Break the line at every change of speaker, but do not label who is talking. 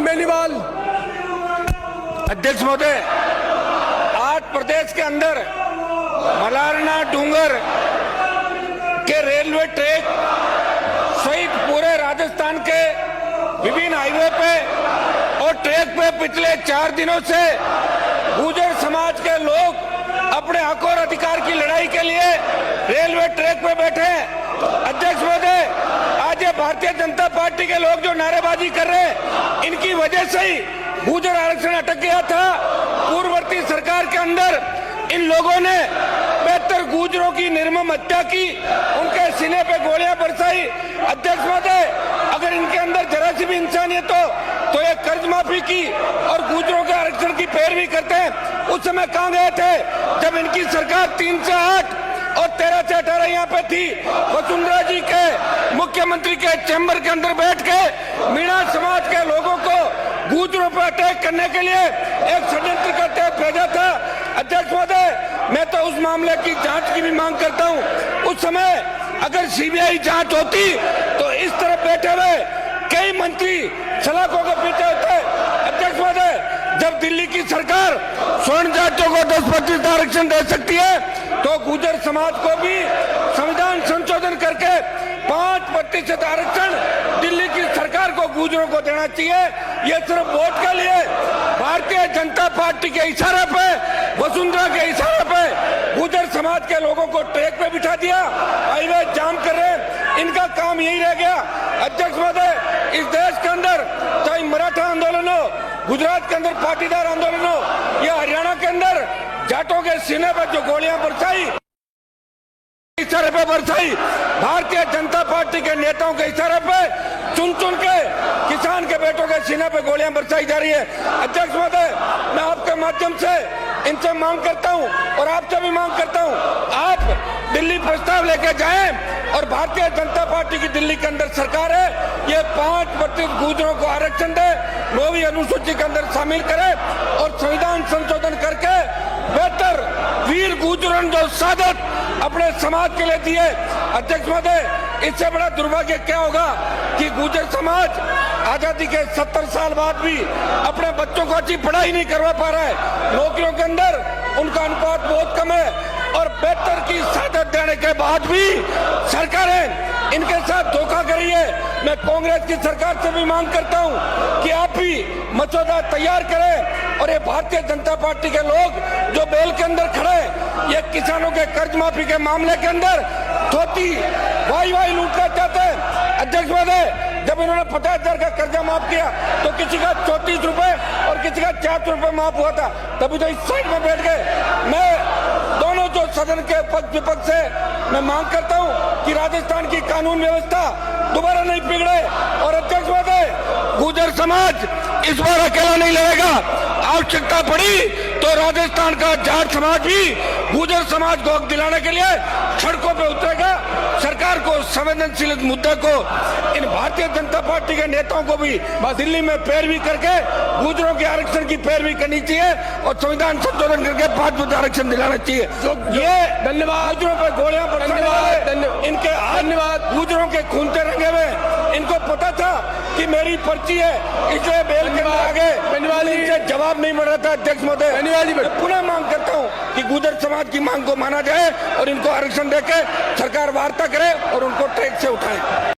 बेनीवाल।
अध्यक्ष महोदय, आज प्रदेश के अंदर मलारना डूंगर के रेलवे ट्रैक सहित पूरे राजस्थान के विभिन्न हाईवे पे और ट्रैक पे पिछले 4 दिनों से गुर्जर समाज के लोग अपने हक और अधिकार की लड़ाई के लिए रेलवे ट्रैक पे बैठे हैं। अध्यक्ष महोदय, आज ये भारतीय जनता पार्टी के लोग जो नारेबाजी कर रहे हैं, इनकी वजह से ही गुर्जर आरक्षण अटक गया था। पूर्ववर्ती सरकार के अंदर इन लोगों ने 72 गुर्जरों की निर्मम हत्या की, उनके सीने पे गोलियां बरसाई। अध्यक्ष महोदय, अगर इनके अंदर जरा सी भी इंसानियत हो तो ये कर्ज माफी की और गुर्जरों के आरक्षण की पैरवी करते हैं। उस समय कहां गए थे जब इनकी सरकार 3 से 8 और 13 से 18 यहाँ पे थी? वसुंधरा जी के मुख्यमंत्री के चैम्बर के अंदर बैठ के मीणा समाज के लोगों को गुर्जरों पर अटैक करने के लिए एक षड्यंत्र करते हुए भेजा था। अध्यक्ष महोदय, मैं तो उस मामले की जांच की भी मांग करता हूं। उस समय अगर सीबीआई जांच होती तो इस तरफ बैठे हुए कई मंत्री सलाखों के पीछे होते। अध्यक्ष महोदय, जब दिल्ली की सरकार स्वर्ण जातियों को 10% आरक्षण दे सकती है तो गुर्जर समाज को भी संविधान संशोधन करके 5% आरक्षण दिल्ली की सरकार को गुर्जरों को देना चाहिए। ये सिर्फ वोट के लिए भारतीय जनता पार्टी के इशारे पे, वसुंधरा के इशारे पे गुर्जर समाज के लोगों को ट्रैक पे बिठा दिया, हाईवे जाम कर रहे। इनका काम यही रह गया। अध्यक्ष महोदय, इस देश के अंदर चाहे मराठा आंदोलन हो, गुजरात के अंदर पाटीदार आंदोलन हो या हरियाणा के अंदर जाटों के सीने पर जो गोलियां बरसाई, इशारे पे बरसाई, भारतीय जनता पार्टी के नेताओं के इशारे पे चुन चुन के किसान के बेटों के सीने पे गोलियां बरसाई जा रही है। अध्यक्ष महोदय, मैं आपके माध्यम से इनसे मांग करता हूं और आपसे भी मांग करता हूं, आप दिल्ली प्रस्ताव लेके जाएं और भारतीय जनता पार्टी की दिल्ली के अंदर सरकार है, ये 5% गुर्जरों को आरक्षण दे, 9वीं अनुसूची के अंदर शामिल करे और संविधान संशोधन करके बेहतर वीर गुर्जरों ने जो सादत अपने समाज के लिए दिए। अध्यक्ष महोदय, इससे बड़ा दुर्भाग्य क्या होगा कि गुर्जर समाज आजादी के 70 साल बाद भी अपने बच्चों को अच्छी पढ़ाई नहीं करवा पा रहा है। नौकरियों के अंदर उनका अनुपात बहुत कम है और बेहतर की सादत देने के बाद भी सरकारें इनके साथ धोखा कर रही है। मैं कांग्रेस की सरकार से भी मांग करता हूं कि आप भी मसौदा तैयार करें और ये भारतीय जनता पार्टी के लोग जो बेल के अंदर खड़े, ये किसानों के कर्ज माफी के मामले के अंदर धोती वाई लूटना चाहते हैं। अध्यक्ष महोदय, जब इन्होंने 50,000 का कर्जा माफ किया तो किसी का 34 रुपए और किसी का 400 रुपए माफ हुआ था, तभी तो इस साइड में बैठ गए। मैं दोनों जो सदन के पक्ष विपक्ष से मैं मांग करता हूं कि राजस्थान की कानून व्यवस्था दोबारा नहीं बिगड़े। और अध्यक्ष महोदय, गुर्जर समाज इस बार अकेला नहीं लड़ेगा। आवश्यकता पड़ी तो राजस्थान का जाट समाज भी गुर्जर समाज को हक दिलाने के लिए सड़कों पे उतरेगा। सरकार को संवेदनशील मुद्दे को इन भारतीय जनता पार्टी के नेताओं को भी दिल्ली में पैरवी करके गुर्जरों के आरक्षण की पैरवी करनी चाहिए और संविधान संशोधन करके 5% आरक्षण दिलाना चाहिए। ये धन्यवाद। गुर्जरों पर गोलियां धन्यवाद। इनके धन्यवाद। गुर्जरों के खून से रंगे हुए, इनको पता था कि मेरी पर्ची है, इसलिए बेल के आगे इनसे जवाब नहीं मिल रहा था। अध्यक्ष महोदय, मैं पुनः मांग करता हूँ कि गुर्जर समाज की मांग को माना जाए और इनको आरक्षण देकर सरकार वार्ता करे और उनको ट्रैक से उठाए।